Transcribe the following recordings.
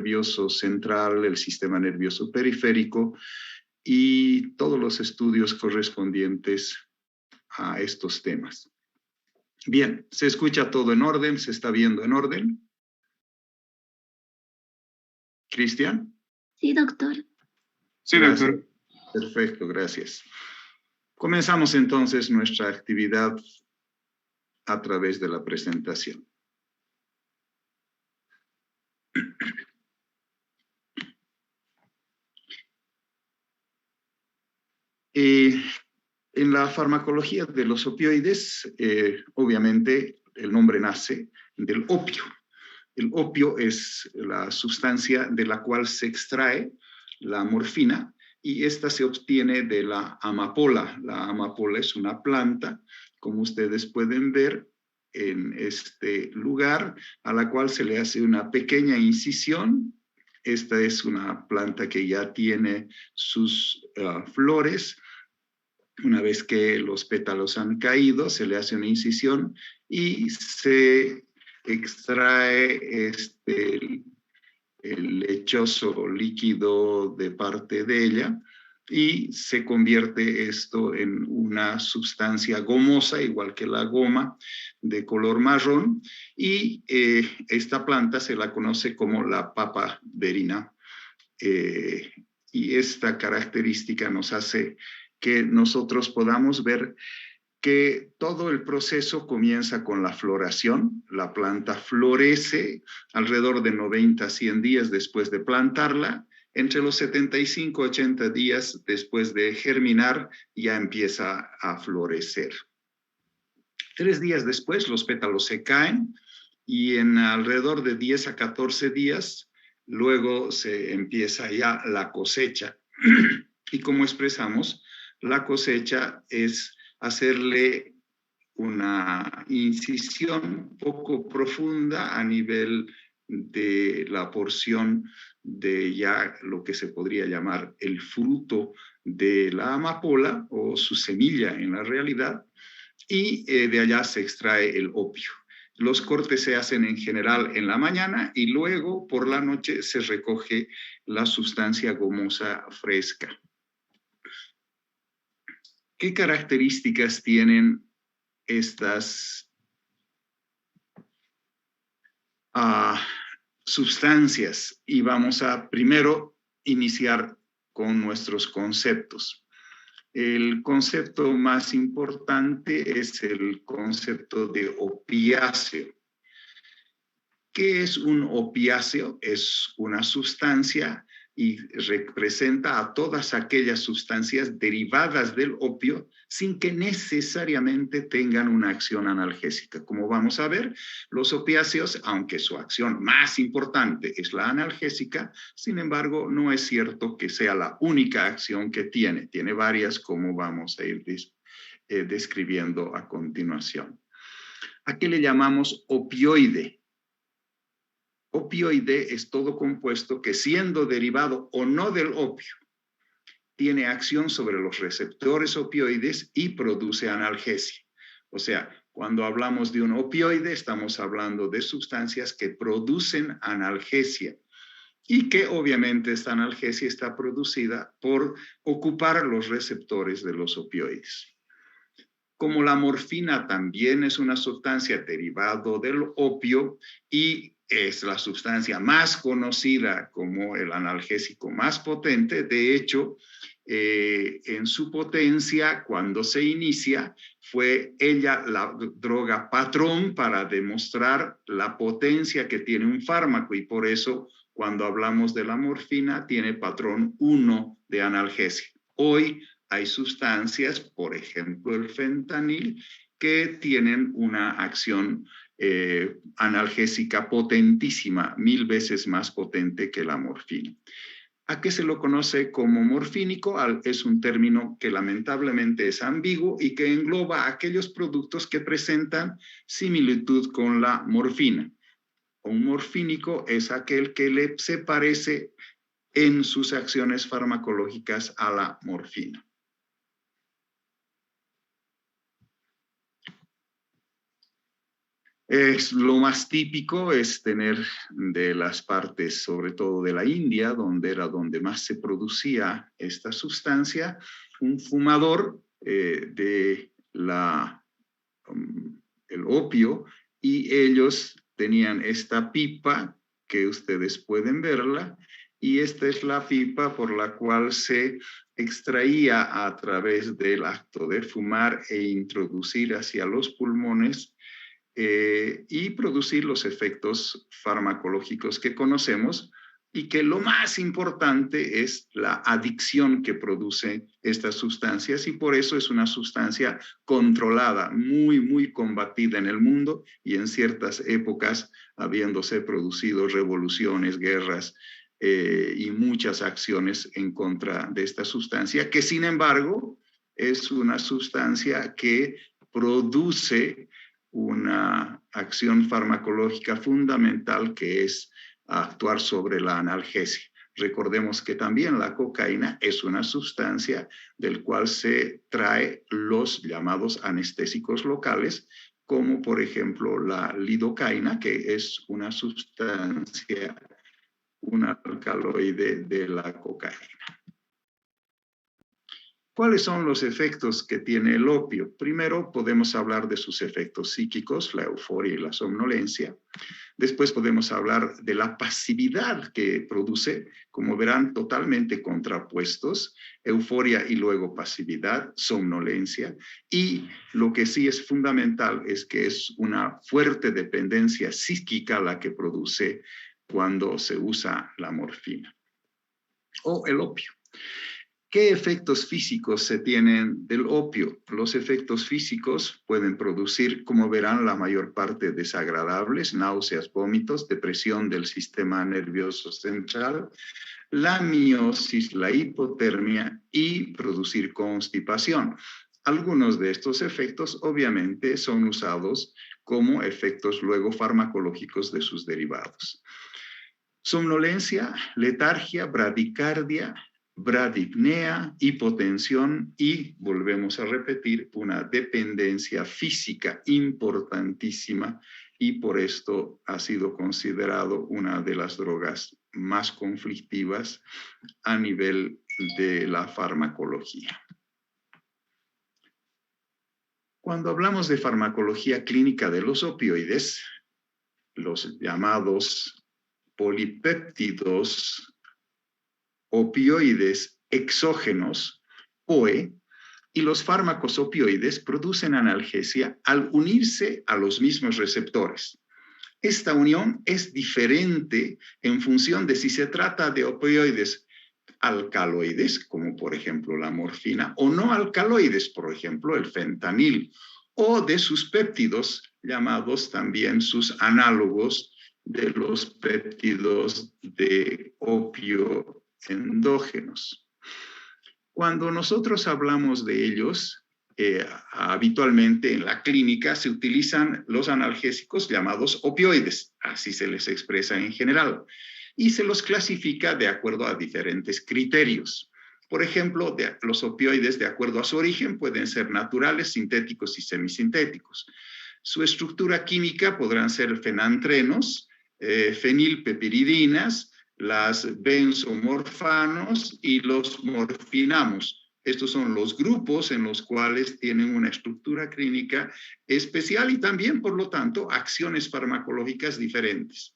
nervioso central, el sistema nervioso periférico y todos los estudios correspondientes a estos temas. Bien, ¿se escucha todo en orden? ¿Se está viendo en orden? ¿Cristian? Sí, doctor. Sí, doctor. Perfecto, gracias. Comenzamos entonces nuestra actividad a través de la presentación. En la farmacología de los opioides, obviamente el nombre nace del opio. El opio es la sustancia de la cual se extrae la morfina y esta se obtiene de la amapola. La amapola es una planta, como ustedes pueden ver en este lugar, a la cual se le hace una pequeña incisión. Esta es una planta que ya tiene sus flores. Una vez que los pétalos han caído, se le hace una incisión y se extrae el lechoso líquido de parte de ella y se convierte esto en una sustancia gomosa, igual que la goma, de color marrón, y esta planta se la conoce como la papaverina. Y esta característica nos hace que nosotros podamos ver que todo el proceso comienza con la floración. La planta florece alrededor de 90 a 100 días después de plantarla. Entre los 75 a 80 días después de germinar ya empieza a florecer. 3 días después los pétalos se caen y en alrededor de 10 a 14 días luego se empieza ya la cosecha. Y como expresamos, la cosecha es hacerle una incisión poco profunda a nivel de la porción de ya lo que se podría llamar el fruto de la amapola o su semilla en la realidad, y de allá se extrae el opio. Los cortes se hacen en general en la mañana y luego por la noche se recoge la sustancia gomosa fresca. ¿Qué características tienen estas sustancias? Y vamos a primero iniciar con nuestros conceptos. El concepto más importante es el concepto de opiáceo. ¿Qué es un opiáceo? Es una sustancia y representa a todas aquellas sustancias derivadas del opio sin que necesariamente tengan una acción analgésica. Como vamos a ver, los opiáceos, aunque su acción más importante es la analgésica, sin embargo, no es cierto que sea la única acción que tiene. Tiene varias, como vamos a ir describiendo a continuación. ¿A qué le llamamos opioide? Opioide es todo compuesto que, siendo derivado o no del opio, tiene acción sobre los receptores opioides y produce analgesia. O sea, cuando hablamos de un opioide, estamos hablando de sustancias que producen analgesia y que obviamente esta analgesia está producida por ocupar los receptores de los opioides. Como la morfina también es una sustancia derivada del opio y es la sustancia más conocida como el analgésico más potente, de hecho, en su potencia, cuando se inicia, fue ella la droga patrón para demostrar la potencia que tiene un fármaco y por eso cuando hablamos de la morfina tiene patrón 1 de analgesia. Hoy hay sustancias, por ejemplo el fentanil, que tienen una acción analgésica potentísima, 1000 veces más potente que la morfina. ¿A qué se lo conoce como morfínico? Es un término que lamentablemente es ambiguo y que engloba aquellos productos que presentan similitud con la morfina. Un morfínico es aquel que se parece en sus acciones farmacológicas a la morfina. Lo más típico es tener de las partes, sobre todo de la India, donde era donde más se producía esta sustancia, un fumador de el opio, y ellos tenían esta pipa que ustedes pueden verla, y esta es la pipa por la cual se extraía a través del acto de fumar e introducir hacia los pulmones y producir los efectos farmacológicos que conocemos, y que lo más importante es la adicción que produce estas sustancias, y por eso es una sustancia controlada, muy, muy combatida en el mundo, y en ciertas épocas habiéndose producido revoluciones, guerras y muchas acciones en contra de esta sustancia, que sin embargo es una sustancia que produce una acción farmacológica fundamental, que es actuar sobre la analgesia. Recordemos que también la cocaína es una sustancia del cual se trae los llamados anestésicos locales, como por ejemplo la lidocaína, que es una sustancia, un alcaloide de la cocaína. ¿Cuáles son los efectos que tiene el opio? Primero podemos hablar de sus efectos psíquicos, la euforia y la somnolencia. Después podemos hablar de la pasividad que produce, como verán, totalmente contrapuestos, euforia y luego pasividad, somnolencia. Y lo que sí es fundamental es que es una fuerte dependencia psíquica la que produce cuando se usa la morfina o el opio. ¿Qué efectos físicos se tienen del opio? Los efectos físicos pueden producir, como verán, la mayor parte desagradables: náuseas, vómitos, depresión del sistema nervioso central, la miosis, la hipotermia y producir constipación. Algunos de estos efectos obviamente son usados como efectos luego farmacológicos de sus derivados. Somnolencia, letargia, bradicardia, bradipnea, hipotensión y, volvemos a repetir, una dependencia física importantísima, y por esto ha sido considerado una de las drogas más conflictivas a nivel de la farmacología. Cuando hablamos de farmacología clínica de los opioides, los llamados polipéptidos opioides exógenos, POE, y los fármacos opioides producen analgesia al unirse a los mismos receptores. Esta unión es diferente en función de si se trata de opioides alcaloides, como por ejemplo la morfina, o no alcaloides, por ejemplo el fentanil, o de sus péptidos, llamados también sus análogos de los péptidos de opio endógenos. Cuando nosotros hablamos de ellos, habitualmente en la clínica se utilizan los analgésicos llamados opioides, así se les expresa en general, y se los clasifica de acuerdo a diferentes criterios. Por ejemplo, los opioides, de acuerdo a su origen, pueden ser naturales, sintéticos y semisintéticos. Su estructura química podrán ser fenantrenos, fenilpepiridinas, las benzomorfanos y los morfinamos. Estos son los grupos en los cuales tienen una estructura clínica especial y también, por lo tanto, acciones farmacológicas diferentes.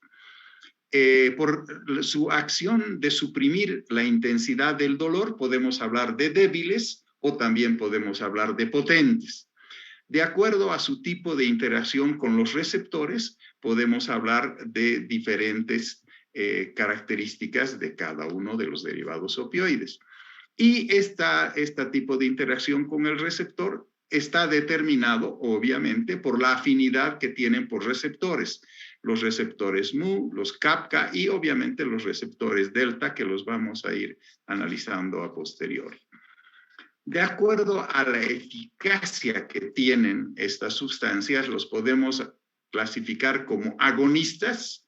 Por su acción de suprimir la intensidad del dolor, podemos hablar de débiles o también podemos hablar de potentes. De acuerdo a su tipo de interacción con los receptores, podemos hablar de diferentes características de cada uno de los derivados opioides. Y este tipo de interacción con el receptor está determinado, obviamente, por la afinidad que tienen por receptores. Los receptores mu, los kappa y, obviamente, los receptores delta, que los vamos a ir analizando a posteriori. De acuerdo a la eficacia que tienen estas sustancias, los podemos clasificar como agonistas,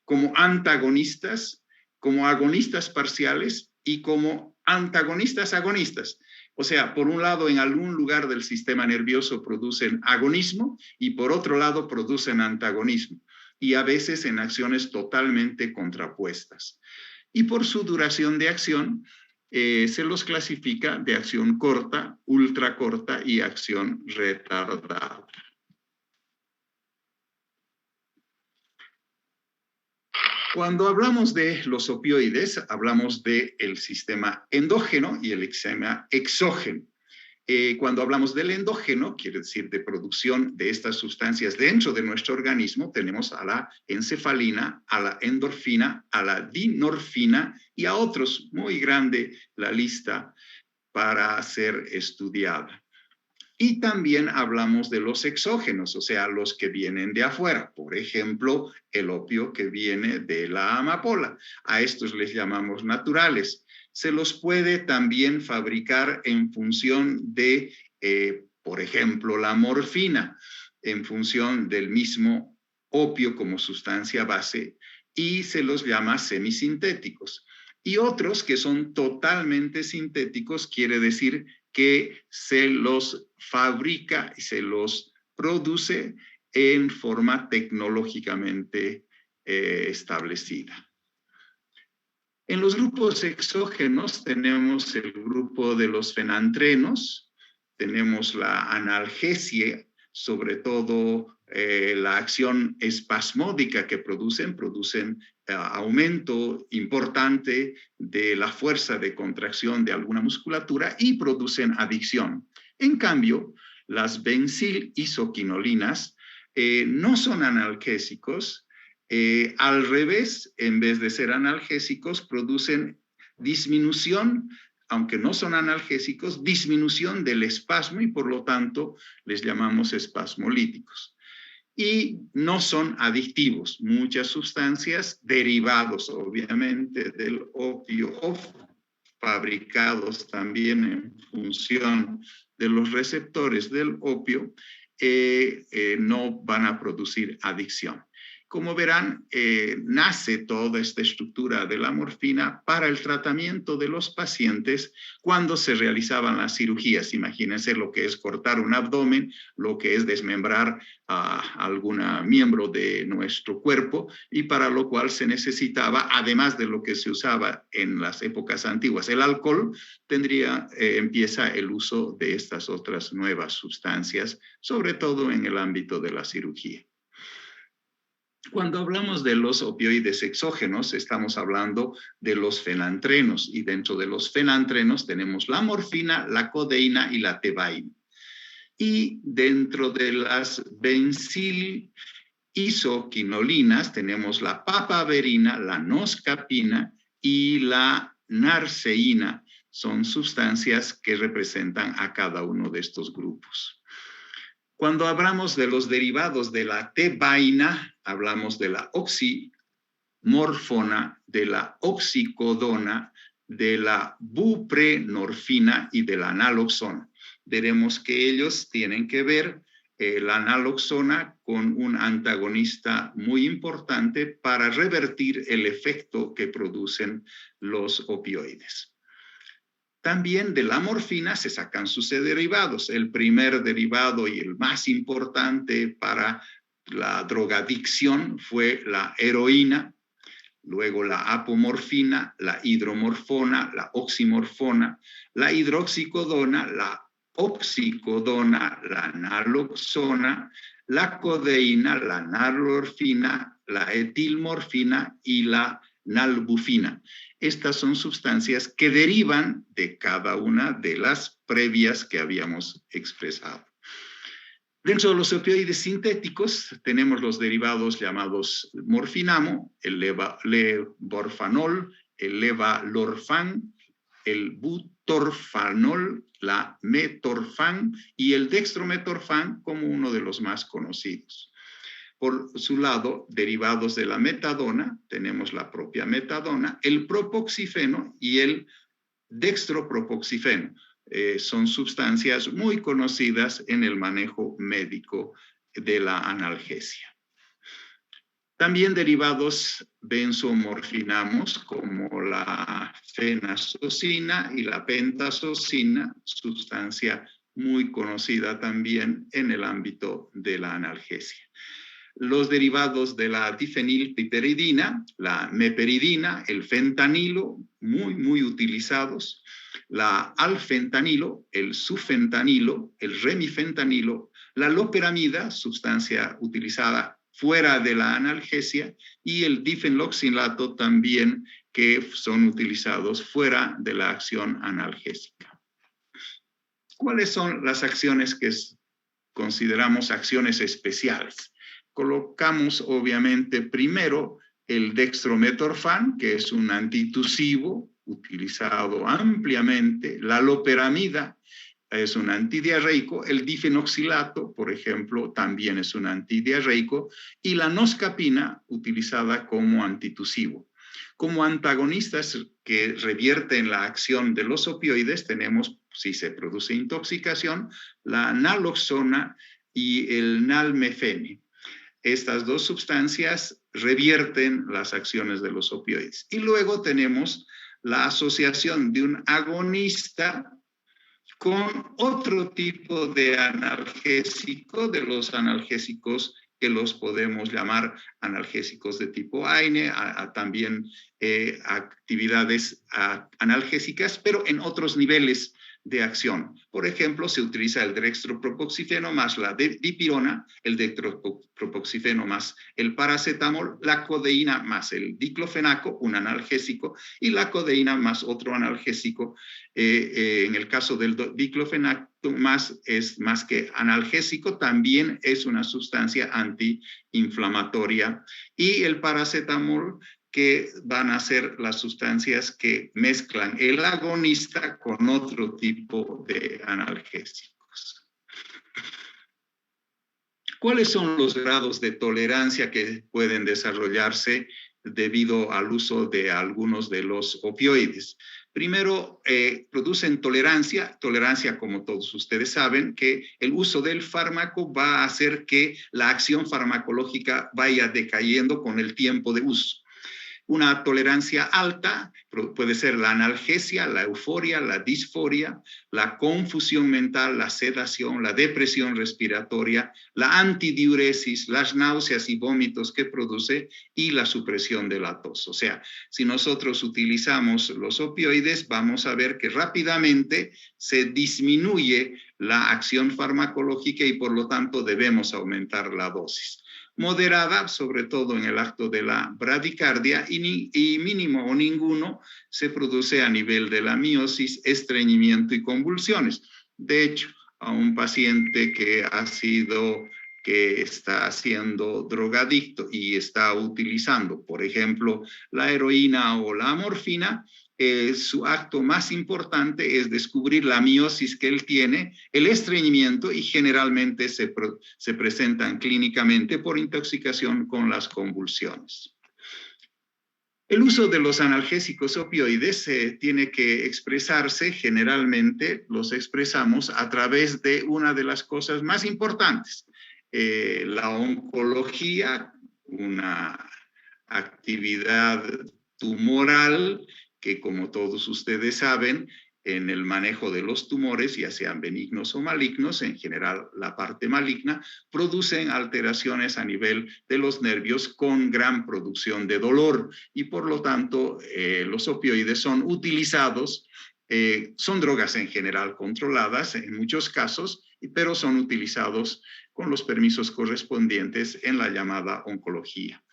como antagonistas, como agonistas parciales y como antagonistas agonistas. O sea, por un lado, en algún lugar del sistema nervioso producen agonismo y por otro lado producen antagonismo, y a veces en acciones totalmente contrapuestas. Y por su duración de acción, se los clasifica de acción corta, ultracorta y acción retardada. Cuando hablamos de los opioides, hablamos del sistema endógeno y el sistema exógeno. Cuando hablamos del endógeno, quiere decir de producción de estas sustancias dentro de nuestro organismo, tenemos a la encefalina, a la endorfina, a la dinorfina y a otros, muy grande la lista para ser estudiada. Y también hablamos de los exógenos, o sea, los que vienen de afuera. Por ejemplo, el opio que viene de la amapola. A estos les llamamos naturales. Se los puede también fabricar en función de, por ejemplo, la morfina, en función del mismo opio como sustancia base, y se los llama semisintéticos. Y otros que son totalmente sintéticos, quiere decir que se los fabrica y se los produce en forma tecnológicamente establecida. En los grupos exógenos tenemos el grupo de los fenantrenos, tenemos la analgesia, sobre todo la acción espasmódica que producen aumento importante de la fuerza de contracción de alguna musculatura y producen adicción. En cambio, las benzil-isoquinolinas no son analgésicos. Al revés, en vez de ser analgésicos, producen disminución, aunque no son analgésicos, disminución del espasmo y por lo tanto les llamamos espasmolíticos. Y no son adictivos. Muchas sustancias derivados, obviamente, del opio o fabricados también en función de los receptores del opio, no van a producir adicción. Como verán, nace toda esta estructura de la morfina para el tratamiento de los pacientes cuando se realizaban las cirugías. Imagínense lo que es cortar un abdomen, lo que es desmembrar a algún miembro de nuestro cuerpo, y para lo cual se necesitaba, además de lo que se usaba en las épocas antiguas, el alcohol, empieza el uso de estas otras nuevas sustancias, sobre todo en el ámbito de la cirugía. Cuando hablamos de los opioides exógenos, estamos hablando de los fenantrenos, y dentro de los fenantrenos tenemos la morfina, la codeína y la tebaína. Y dentro de las benzil-isoquinolinas tenemos la papaverina, la noscapina y la narceína. Son sustancias que representan a cada uno de estos grupos. Cuando hablamos de los derivados de la tebaína, hablamos de la oximorfona, de la oxicodona, de la buprenorfina y de la naloxona. Veremos que ellos tienen que ver la naloxona con un antagonista muy importante para revertir el efecto que producen los opioides. También de la morfina se sacan sus derivados. El primer derivado y el más importante para la drogadicción fue la heroína, luego la apomorfina, la hidromorfona, la oximorfona, la hidroxicodona, la oxicodona, la naloxona, la codeína, la nalorfina, la etilmorfina y la nalbufina. Estas son sustancias que derivan de cada una de las previas que habíamos expresado. Dentro de los opioides sintéticos tenemos los derivados llamados morfinamo, el levorfanol, el levalorfán, el butorfanol, la metorfán y el dextrometorfán como uno de los más conocidos. Por su lado, derivados de la metadona, tenemos la propia metadona, el propoxifeno y el dextropropoxifeno. Son sustancias muy conocidas en el manejo médico de la analgesia. También derivados benzomorfinamos como la fenazocina y la pentazocina, sustancia muy conocida también en el ámbito de la analgesia. Los derivados de la difenilpiperidina, la meperidina, el fentanilo, muy utilizados, la alfentanilo, el sufentanilo, el remifentanilo, la loperamida, sustancia utilizada fuera de la analgesia, y el difenloxinato también, que son utilizados fuera de la acción analgésica. ¿Cuáles son las acciones que consideramos acciones especiales? Colocamos obviamente primero el dextrometorfán, que es un antitusivo utilizado ampliamente, la loperamida es un antidiarreico, el difenoxilato, por ejemplo, también es un antidiarreico, y la noscapina utilizada como antitusivo. Como antagonistas que revierten la acción de los opioides, tenemos, si se produce intoxicación, la naloxona y el nalmefene. Estas dos sustancias revierten las acciones de los opioides. Y luego tenemos la asociación de un agonista con otro tipo de analgésico, de los analgésicos que los podemos llamar analgésicos de tipo AINE, también actividades analgésicas, pero en otros niveles de acción. Por ejemplo, se utiliza el dextropropoxifeno más la dipirona, el dextropropoxifeno más el paracetamol, la codeína más el diclofenaco, un analgésico, y la codeína más otro analgésico. En el caso del diclofenaco, es más que analgésico, también es una sustancia antiinflamatoria. Y el paracetamol, que van a ser las sustancias que mezclan el agonista con otro tipo de analgésicos. ¿Cuáles son los grados de tolerancia que pueden desarrollarse debido al uso de algunos de los opioides? Primero, producen tolerancia, como todos ustedes saben, que el uso del fármaco va a hacer que la acción farmacológica vaya decayendo con el tiempo de uso. Una tolerancia alta puede ser la analgesia, la euforia, la disforia, la confusión mental, la sedación, la depresión respiratoria, la antidiuresis, las náuseas y vómitos que produce y la supresión de la tos. O sea, si nosotros utilizamos los opioides, vamos a ver que rápidamente se disminuye la acción farmacológica y por lo tanto debemos aumentar la dosis. Moderada, sobre todo en el acto de la bradicardia, y mínimo o ninguno se produce a nivel de la miosis, estreñimiento y convulsiones. De hecho, a un paciente que está siendo drogadicto y está utilizando, por ejemplo, la heroína o la morfina, su acto más importante es descubrir la miosis que él tiene, el estreñimiento, y generalmente se presentan clínicamente por intoxicación con las convulsiones. El uso de los analgésicos opioides tiene que expresarse, generalmente los expresamos a través de una de las cosas más importantes, la oncología, una actividad tumoral que, como todos ustedes saben, en el manejo de los tumores, ya sean benignos o malignos, en general la parte maligna, producen alteraciones a nivel de los nervios con gran producción de dolor y por lo tanto los opioides son utilizados, son drogas en general controladas en muchos casos, pero son utilizados con los permisos correspondientes en la llamada oncología.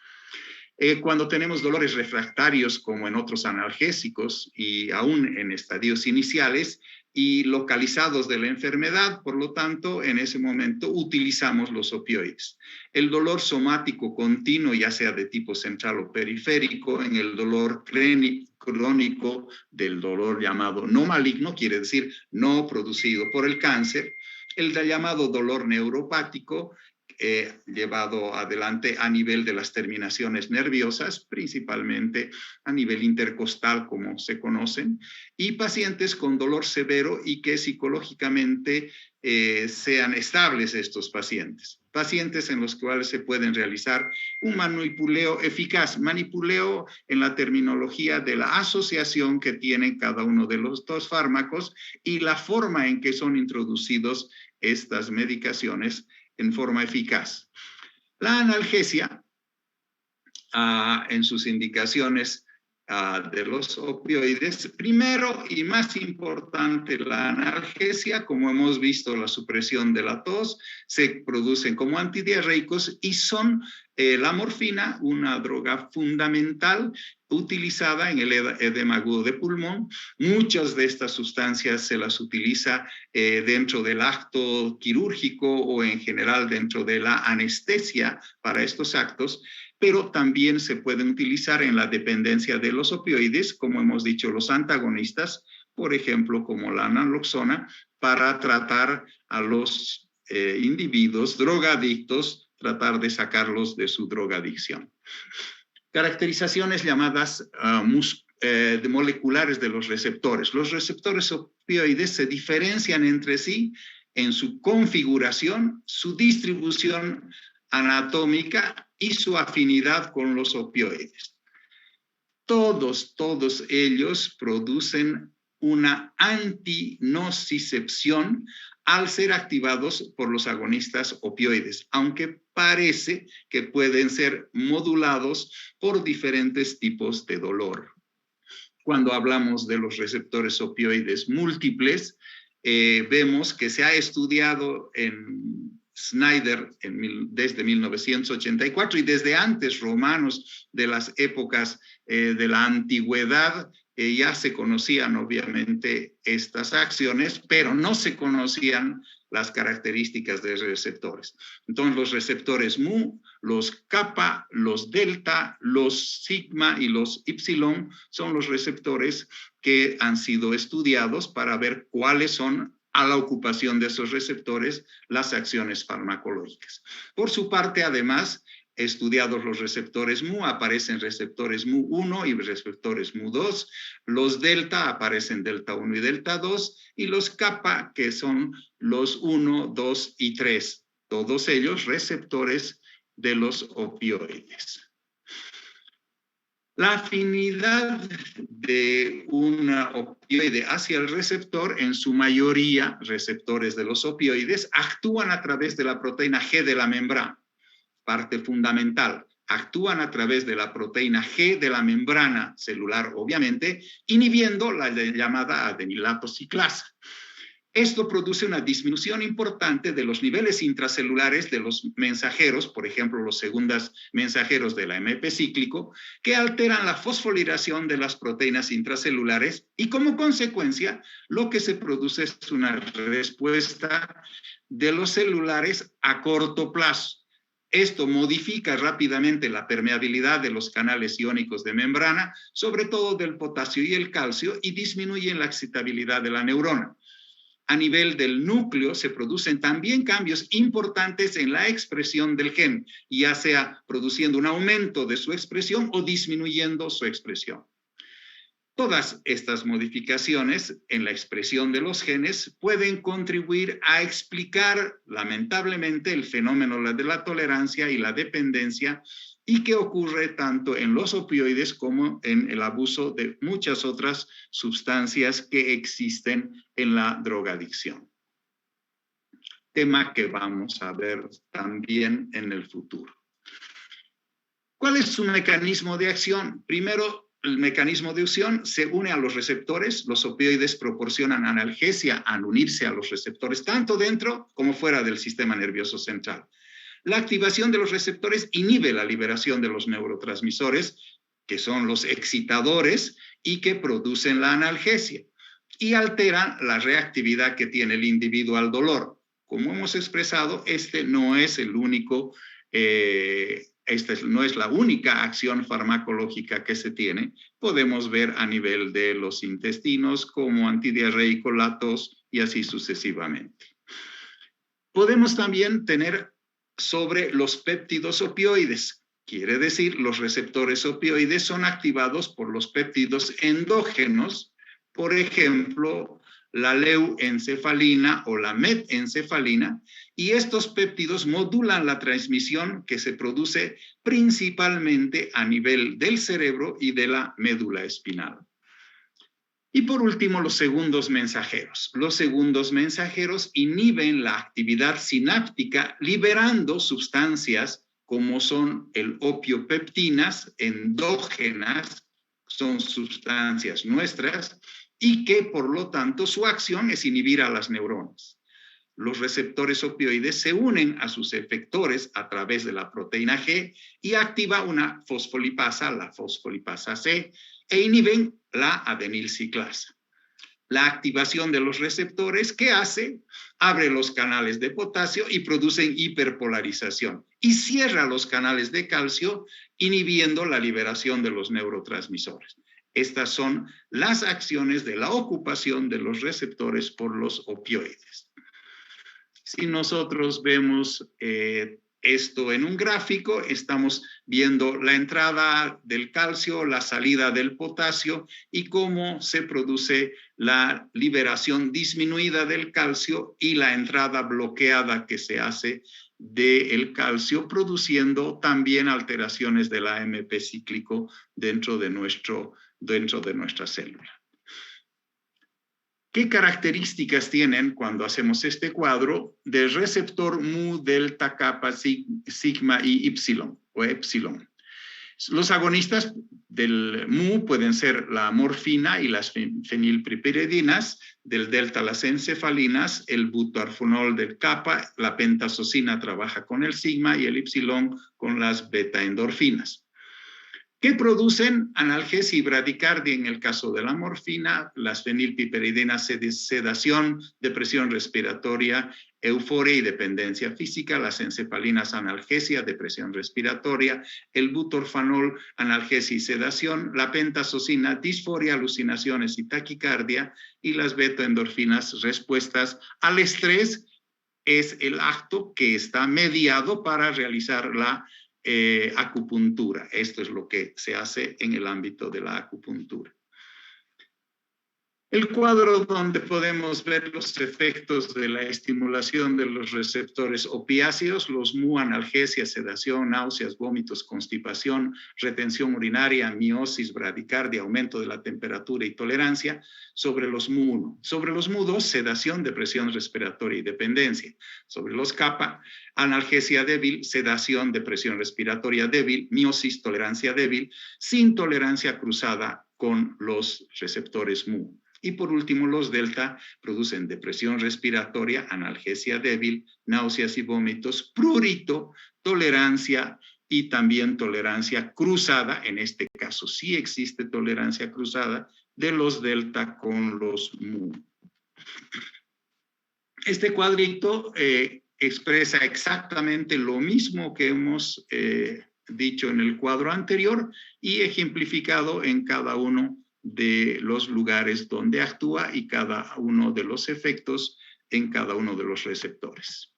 Cuando tenemos dolores refractarios, como en otros analgésicos, y aún en estadios iniciales y localizados de la enfermedad, por lo tanto, en ese momento utilizamos los opioides. El dolor somático continuo, ya sea de tipo central o periférico, en el dolor crónico del dolor llamado no maligno, quiere decir no producido por el cáncer, el llamado dolor neuropático, llevado adelante a nivel de las terminaciones nerviosas, principalmente a nivel intercostal, como se conocen, y pacientes con dolor severo y que psicológicamente sean estables estos pacientes. pacientes en los cuales se pueden realizar un manipuleo eficaz, manipuleo en la terminología de la asociación que tienen cada uno de los dos fármacos y la forma en que son introducidos estas medicaciones en forma eficaz. La analgesia, en sus indicaciones de los opioides, primero y más importante, la analgesia, como hemos visto, la supresión de la tos, se producen como antidiarreicos y son la morfina, una droga fundamental utilizada en el edema agudo de pulmón. Muchas de estas sustancias se las utiliza dentro del acto quirúrgico o en general dentro de la anestesia para estos actos, pero también se pueden utilizar en la dependencia de los opioides, como hemos dicho, los antagonistas, por ejemplo, como la naloxona, para tratar a los individuos drogadictos, tratar de sacarlos de su drogadicción. Caracterizaciones llamadas moleculares de los receptores. Los receptores opioides se diferencian entre sí en su configuración, su distribución anatómica y su afinidad con los opioides. Todos ellos producen una antinocicepción al ser activados por los agonistas opioides, aunque parece que pueden ser modulados por diferentes tipos de dolor. Cuando hablamos de los receptores opioides múltiples, vemos que se ha estudiado en Snyder desde 1984 y desde antes, romanos de las épocas de la antigüedad, ya se conocían obviamente estas acciones, pero no se conocían las características de receptores. Entonces los receptores mu, los kappa, los delta, los sigma y los epsilon son los receptores que han sido estudiados para ver cuáles son a la ocupación de esos receptores las acciones farmacológicas. Por su parte, además, estudiados los receptores mu, aparecen receptores mu1 y receptores mu2, los delta aparecen delta 1 y delta 2, y los kappa, que son los 1, 2 y 3, todos ellos receptores de los opioides. La afinidad de un opioide hacia el receptor, en su mayoría receptores de los opioides, actúan a través de la proteína G de la membrana, parte fundamental. Actúan a través de la proteína G de la membrana celular, obviamente, inhibiendo la llamada adenilato ciclasa. Esto produce una disminución importante de los niveles intracelulares de los mensajeros, por ejemplo, los segundos mensajeros del AMP cíclico, que alteran la fosforilación de las proteínas intracelulares y como consecuencia lo que se produce es una respuesta de los celulares a corto plazo. Esto modifica rápidamente la permeabilidad de los canales iónicos de membrana, sobre todo del potasio y el calcio, y disminuye la excitabilidad de la neurona. A nivel del núcleo se producen también cambios importantes en la expresión del gen, ya sea produciendo un aumento de su expresión o disminuyendo su expresión. Todas estas modificaciones en la expresión de los genes pueden contribuir a explicar, lamentablemente, el fenómeno de la tolerancia y la dependencia y que ocurre tanto en los opioides como en el abuso de muchas otras sustancias que existen en la drogadicción. Tema que vamos a ver también en el futuro. ¿Cuál es su mecanismo de acción? Primero, el mecanismo de acción se une a los receptores. Los opioides proporcionan analgesia al unirse a los receptores, tanto dentro como fuera del sistema nervioso central. La activación de los receptores inhibe la liberación de los neurotransmisores, que son los excitadores y que producen la analgesia, y alteran la reactividad que tiene el individuo al dolor. Como hemos expresado, este no es el único esta no es la única acción farmacológica que se tiene. Podemos ver a nivel de los intestinos como antidiarreico, la tos y así sucesivamente. Podemos también tener sobre los péptidos opioides. Quiere decir, los receptores opioides son activados por los péptidos endógenos, por ejemplo, la leuencefalina o la metencefalina, y estos péptidos modulan la transmisión que se produce principalmente a nivel del cerebro y de la médula espinal. Y por último, los segundos mensajeros. Los segundos mensajeros inhiben la actividad sináptica liberando sustancias como son el opiopeptinas endógenas, son sustancias nuestras, y que por lo tanto su acción es inhibir a las neuronas. Los receptores opioides se unen a sus efectores a través de la proteína G y activa una fosfolipasa, la fosfolipasa C, e inhiben la adenilciclasa. La activación de los receptores, ¿qué hace? Abre los canales de potasio y producen hiperpolarización y cierra los canales de calcio, inhibiendo la liberación de los neurotransmisores. Estas son las acciones de la ocupación de los receptores por los opioides. Si nosotros vemos esto en un gráfico, estamos viendo la entrada del calcio, la salida del potasio y cómo se produce la liberación disminuida del calcio y la entrada bloqueada que se hace del calcio, produciendo también alteraciones del AMP cíclico dentro de nuestra célula. ¿Qué características tienen cuando hacemos este cuadro del receptor mu, delta, kappa, sigma y epsilon o epsilon? Los agonistas del mu pueden ser la morfina y las fenilpiperidinas, del delta las encefalinas, el butarfonol del kappa, la pentasocina trabaja con el sigma y el epsilon con las beta-endorfinas. ¿Qué producen? Analgesia y bradicardia en el caso de la morfina, las fenilpiperidinas, sedación, depresión respiratoria, euforia y dependencia física, las encefalinas, analgesia, depresión respiratoria, el butorfanol, analgesia y sedación, la pentasocina, disforia, alucinaciones y taquicardia, y las beta-endorfinas, respuestas al estrés, es el acto que está mediado para realizar la acupuntura. Esto es lo que se hace en el ámbito de la acupuntura. El cuadro donde podemos ver los efectos de la estimulación de los receptores opiáceos, los mu, analgesia, sedación, náuseas, vómitos, constipación, retención urinaria, miosis, bradicardia, aumento de la temperatura y tolerancia, sobre los mu1. Sobre los mu2, sedación, depresión respiratoria y dependencia. Sobre los kappa, analgesia débil, sedación, depresión respiratoria débil, miosis, tolerancia débil, sin tolerancia cruzada con los receptores mu. Y por último, los delta producen depresión respiratoria, analgesia débil, náuseas y vómitos, prurito, tolerancia y también tolerancia cruzada. En este caso sí existe tolerancia cruzada de los delta con los mu. Este cuadrito expresa exactamente lo mismo que hemos dicho en el cuadro anterior y ejemplificado en cada uno de los lugares donde actúa y cada uno de los efectos en cada uno de los receptores.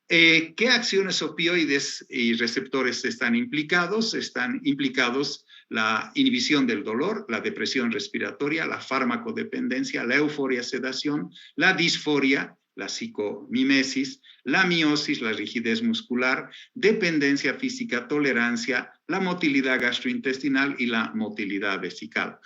¿Qué acciones opioides y receptores están implicados? Están implicados la inhibición del dolor, la depresión respiratoria, la farmacodependencia, la euforia, sedación, la disforia, la psicomimesis, la miosis, la rigidez muscular, dependencia física, tolerancia, la motilidad gastrointestinal y la motilidad vesical.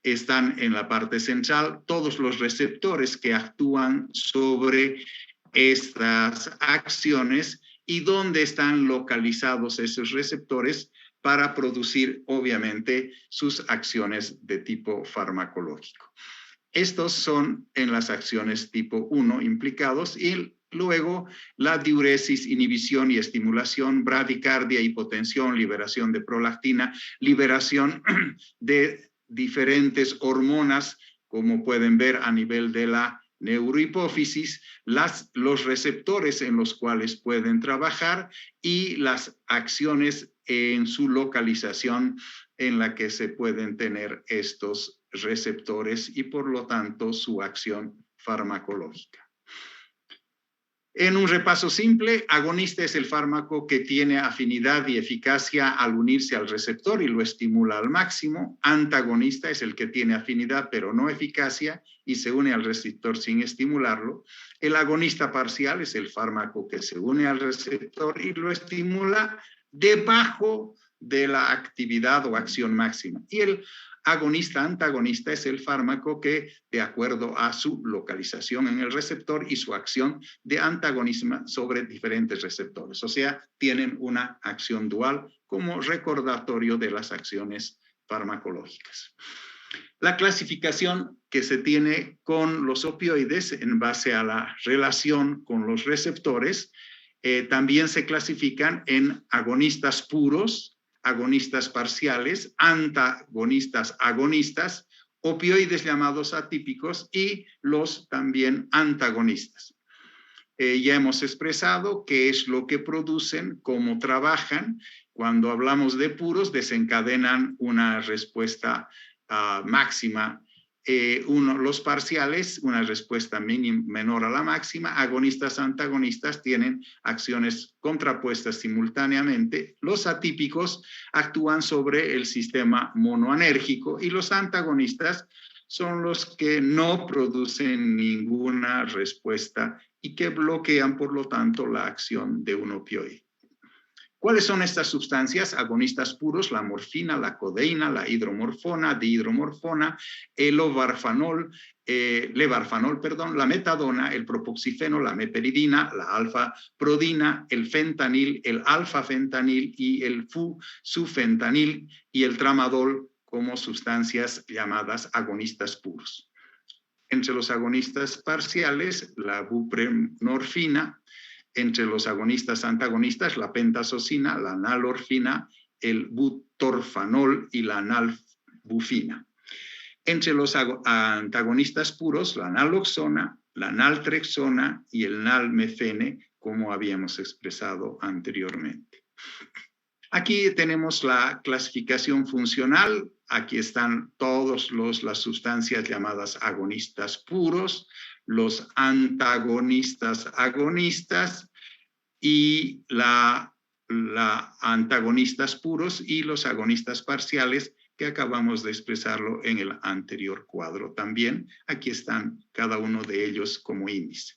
Están en la parte central todos los receptores que actúan sobre estas acciones y dónde están localizados esos receptores para producir, obviamente, sus acciones de tipo farmacológico. Estos son en las acciones tipo 1 implicados y luego la diuresis, inhibición y estimulación, bradicardia, hipotensión, liberación de prolactina, liberación de diferentes hormonas, como pueden ver a nivel de la neurohipófisis, los receptores en los cuales pueden trabajar y las acciones en su localización en la que se pueden tener estos receptores y por lo tanto su acción farmacológica. En un repaso simple, agonista es el fármaco que tiene afinidad y eficacia al unirse al receptor y lo estimula al máximo. Antagonista es el que tiene afinidad pero no eficacia y se une al receptor sin estimularlo. El agonista parcial es el fármaco que se une al receptor y lo estimula debajo de la actividad o acción máxima. Y el agonista antagonista es el fármaco que, de acuerdo a su localización en el receptor y su acción de antagonismo sobre diferentes receptores. O sea, tienen una acción dual como recordatorio de las acciones farmacológicas. La clasificación que se tiene con los opioides en base a la relación con los receptores, también se clasifican en agonistas puros, agonistas parciales, antagonistas agonistas, opioides llamados atípicos y los también antagonistas. Ya hemos expresado qué es lo que producen, cómo trabajan. Cuando hablamos de puros, desencadenan una respuesta máxima. Los parciales, una respuesta menor a la máxima. Agonistas, antagonistas tienen acciones contrapuestas simultáneamente. Los atípicos actúan sobre el sistema monoanérgico y los antagonistas son los que no producen ninguna respuesta y que bloquean, por lo tanto, la acción de un opioide. ¿Cuáles son estas sustancias? Agonistas puros, la morfina, la codeína, la hidromorfona, dihidromorfona, el levarfanol, la metadona, el propoxifeno, la meperidina, la alfa-prodina, el fentanil, el alfa-fentanil y el sufentanil y el tramadol como sustancias llamadas agonistas puros. Entre los agonistas parciales, la buprenorfina. Entre los agonistas antagonistas, la pentazocina, la nalorfina, el butorfanol y la nalbufina. Entre los antagonistas puros, la naloxona, la naltrexona y el nalmefene, como habíamos expresado anteriormente. Aquí tenemos la clasificación funcional. Aquí están todas las sustancias llamadas agonistas puros, los antagonistas agonistas y la antagonistas puros y los agonistas parciales que acabamos de expresarlo en el anterior cuadro también. Aquí están cada uno de ellos como índice.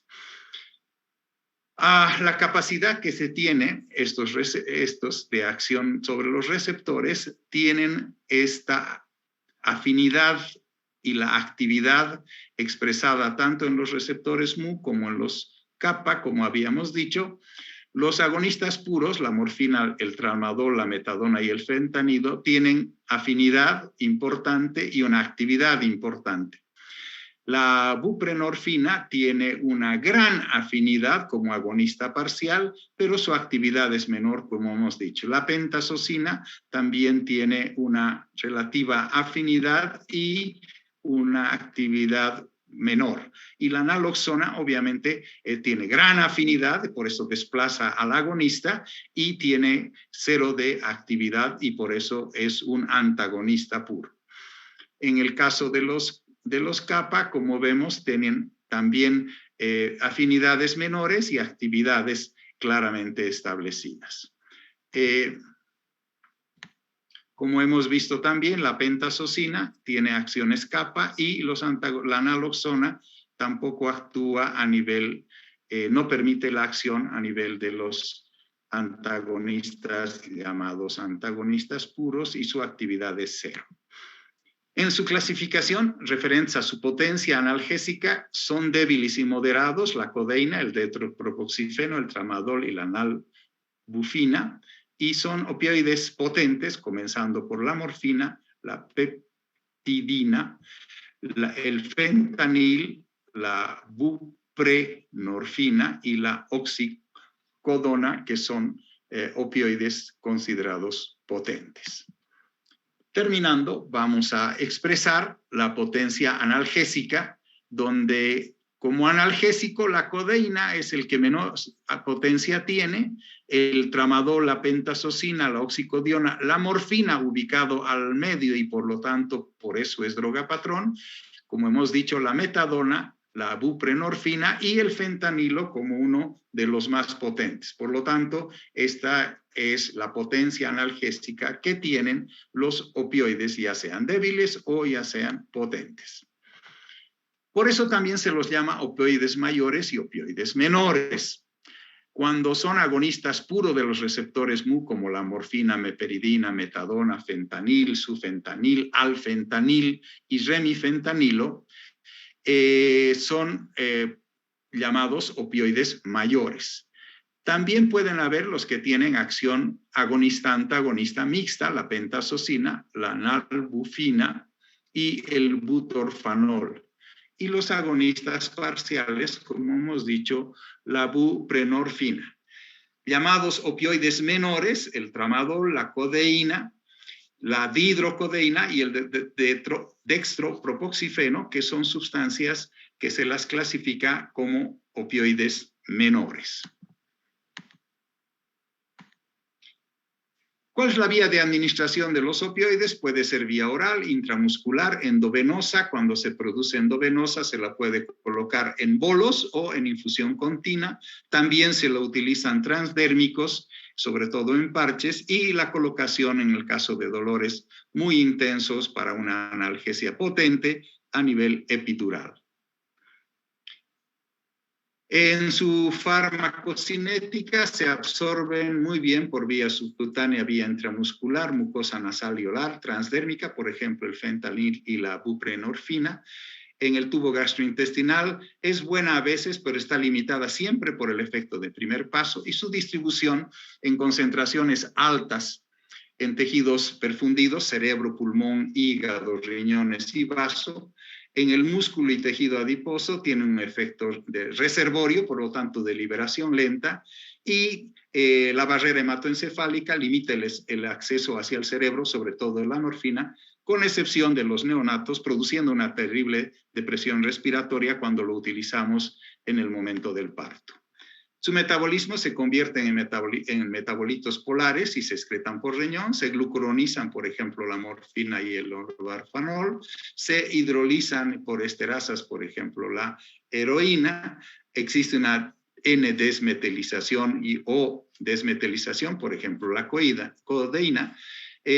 La capacidad que se tiene, estos de acción sobre los receptores, tienen esta afinidad y la actividad expresada tanto en los receptores mu como en los kappa, como habíamos dicho. Los agonistas puros, la morfina, el tramadol, la metadona y el fentanilo, tienen afinidad importante y una actividad importante. La buprenorfina tiene una gran afinidad como agonista parcial, pero su actividad es menor, como hemos dicho. La pentazocina también tiene una relativa afinidad y una actividad menor. Y la naloxona obviamente tiene gran afinidad, por eso desplaza al agonista y tiene cero de actividad y por eso es un antagonista puro. En el caso de los kappa, como vemos, tienen también afinidades menores y actividades claramente establecidas. Como hemos visto también, la pentazocina tiene acciones kappa y la naloxona tampoco actúa a nivel, no permite la acción a nivel de los antagonistas llamados antagonistas puros y su actividad es cero. En su clasificación, referentes a su potencia analgésica, son débiles y moderados la codeína, el tetropropoxifeno, el tramadol y la nalbufina, y son opioides potentes, comenzando por la morfina, la peptidina, el fentanil, la buprenorfina y la oxicodona, que son opioides considerados potentes. Terminando, vamos a expresar la potencia analgésica, donde como analgésico la codeína es el que menos potencia tiene, el tramadol, la pentazocina, la oxicodiona, la morfina ubicado al medio y por lo tanto por eso es droga patrón. Como hemos dicho, la metadona la buprenorfina y el fentanilo como uno de los más potentes. Por lo tanto, esta es la potencia analgésica que tienen los opioides, ya sean débiles o ya sean potentes. Por eso también se los llama opioides mayores y opioides menores. Cuando son agonistas puros de los receptores mu, como la morfina, meperidina, metadona, fentanil, sufentanil, alfentanil y remifentanilo, son llamados opioides mayores. También pueden haber los que tienen acción agonista-antagonista mixta, la pentazocina, la nalbufina y el butorfanol. Y los agonistas parciales, como hemos dicho, la buprenorfina. Llamados opioides menores, el tramadol, la codeína, la dihidrocodeína y el dextropropoxifeno, que son sustancias que se las clasifica como opioides menores. ¿Cuál es la vía de administración de los opioides? Puede ser vía oral, intramuscular, endovenosa. Cuando se produce endovenosa se la puede colocar en bolos o en infusión continua. También se la utilizan transdérmicos, sobre todo en parches, y la colocación en el caso de dolores muy intensos para una analgesia potente a nivel epidural. En su farmacocinética se absorben muy bien por vía subcutánea, vía intramuscular, mucosa nasal y oral, transdérmica, por ejemplo, el fentanil y la buprenorfina. En el tubo gastrointestinal es buena a veces, pero está limitada siempre por el efecto de primer paso y su distribución en concentraciones altas en tejidos perfundidos, cerebro, pulmón, hígado, riñones y vaso. En el músculo y tejido adiposo tiene un efecto de reservorio, por lo tanto de liberación lenta, y la barrera hematoencefálica limita el acceso hacia el cerebro, sobre todo la morfina, con excepción de los neonatos, produciendo una terrible depresión respiratoria cuando lo utilizamos en el momento del parto. Su metabolismo se convierte en metabolitos polares y se excretan por riñón, se glucuronizan, por ejemplo, la morfina y el orbarfanol, se hidrolizan por esterasas, por ejemplo, la heroína, existe una N-desmetilización o desmetilización, por ejemplo, la codeína,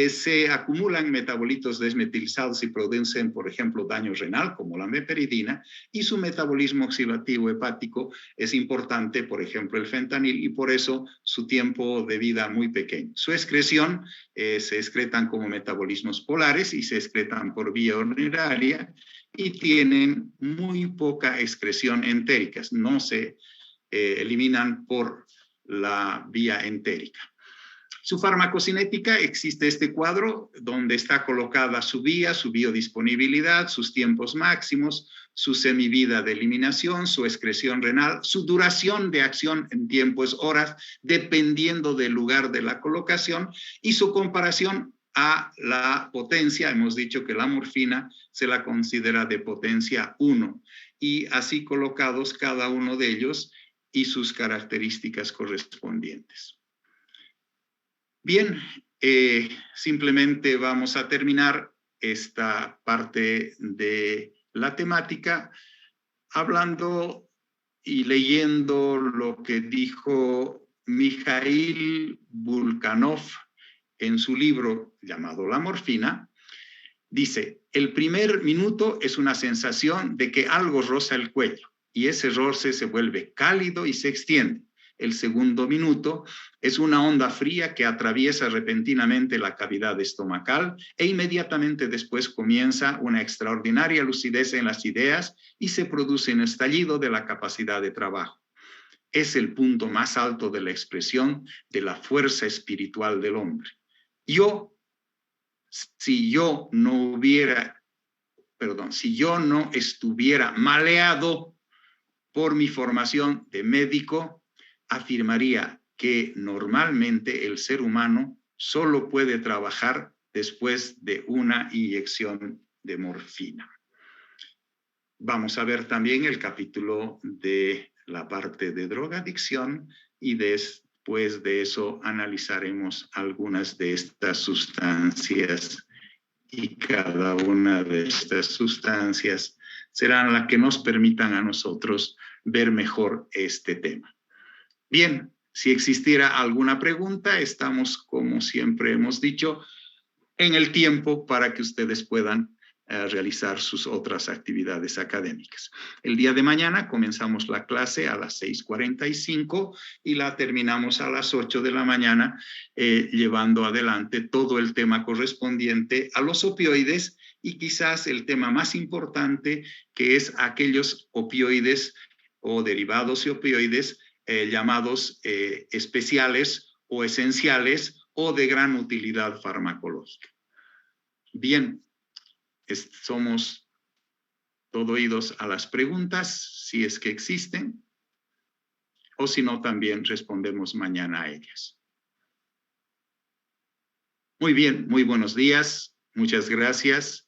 se acumulan metabolitos desmetilizados y producen, por ejemplo, daño renal, como la meperidina, y su metabolismo oxidativo hepático es importante, por ejemplo, el fentanil, y por eso su tiempo de vida muy pequeño. Su excreción se excretan como metabolismos polares y se excretan por vía urinaria y tienen muy poca excreción entérica, no se eliminan por la vía entérica. Su farmacocinética, existe este cuadro donde está colocada su vía, su biodisponibilidad, sus tiempos máximos, su semivida de eliminación, su excreción renal, su duración de acción en tiempos, horas, dependiendo del lugar de la colocación, y su comparación a la potencia. Hemos dicho que la morfina se la considera de potencia 1, y así colocados cada uno de ellos y sus características correspondientes. Bien, simplemente vamos a terminar esta parte de la temática hablando y leyendo lo que dijo Mikhail Bulganov en su libro llamado La morfina. Dice, el primer minuto es una sensación de que algo roza el cuello y ese roce se vuelve cálido y se extiende. El segundo minuto es una onda fría que atraviesa repentinamente la cavidad estomacal e inmediatamente después comienza una extraordinaria lucidez en las ideas y se produce un estallido de la capacidad de trabajo. Es el punto más alto de la expresión de la fuerza espiritual del hombre. Si yo no estuviera maleado por mi formación de médico, afirmaría que normalmente el ser humano solo puede trabajar después de una inyección de morfina. Vamos a ver también el capítulo de la parte de drogadicción y después de eso analizaremos algunas de estas sustancias y cada una de estas sustancias serán las que nos permitan a nosotros ver mejor este tema. Bien, si existiera alguna pregunta, estamos, como siempre hemos dicho, en el tiempo para que ustedes puedan realizar sus otras actividades académicas. El día de mañana comenzamos la clase a las 6:45 y la terminamos a las 8 de la mañana, llevando adelante todo el tema correspondiente a los opioides y quizás el tema más importante, que es aquellos opioides o derivados de opioides llamados especiales o esenciales o de gran utilidad farmacológica. Bien, somos todo oídos a las preguntas, si es que existen, o si no, también respondemos mañana a ellas. Muy bien, muy buenos días, muchas gracias.